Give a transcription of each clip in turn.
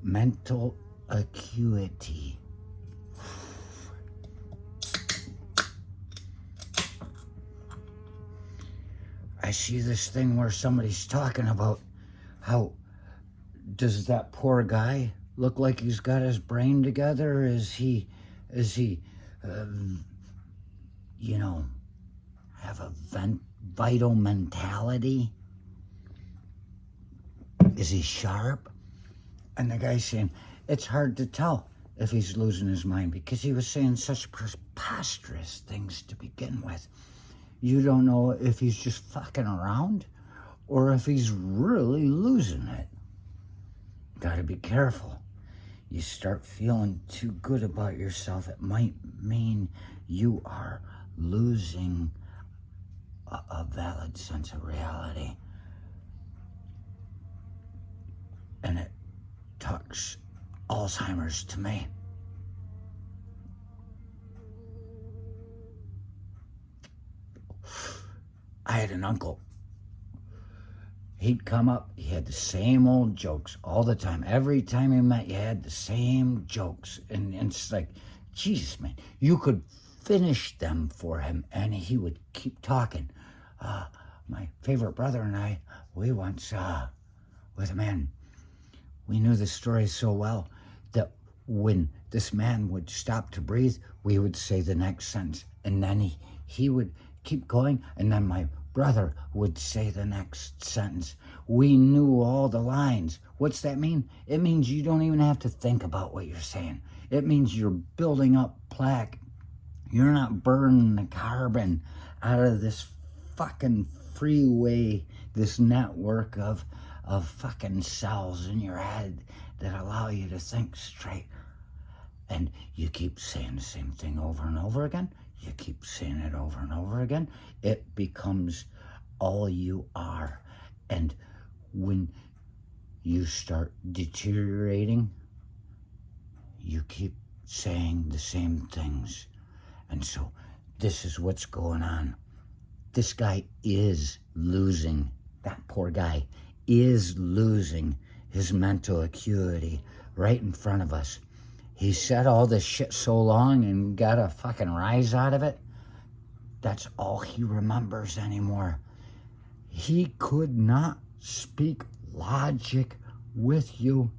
mental acuity. I see this thing where somebody's talking about how does that poor guy look like he's got his brain together? Is he, you know, have a vital mentality? Is he sharp? And the guy's saying, it's hard to tell if he's losing his mind because he was saying such preposterous things to begin with. You don't know if he's just fucking around or if he's really losing it. Gotta be careful. You start feeling too good about yourself, it might mean you are losing a valid sense of reality. And it talks Alzheimer's to me. I had an uncle. He'd come up, he had the same old jokes all the time. Every time he met you, had the same jokes. And it's like, Jesus, man, you could finish them for him and he would keep talking. My favorite brother and I, we once, with a man, we knew the story so well that when this man would stop to breathe, we would say the next sentence. And then he would keep going, and then my brother would say the next sentence. We knew all the lines. What's that mean? It means you don't even have to think about what you're saying. It means you're building up plaque. You're not burning the carbon out of this fucking freeway, this network of fucking cells in your head that allow you to think straight. And you keep saying the same thing over and over again. You keep saying it over and over again. It becomes all you are. And when you start deteriorating, you keep saying the same things. And so this is what's going on. This guy is losing, that poor guy is losing his mental acuity right in front of us. He said all this shit so long and got a fucking rise out of it. That's all he remembers anymore. He could not speak logic with you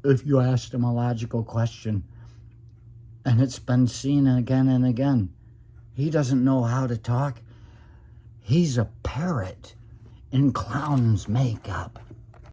if you asked him a logical question. And it's been seen again and again. He doesn't know how to talk. He's a parrot in clown's makeup.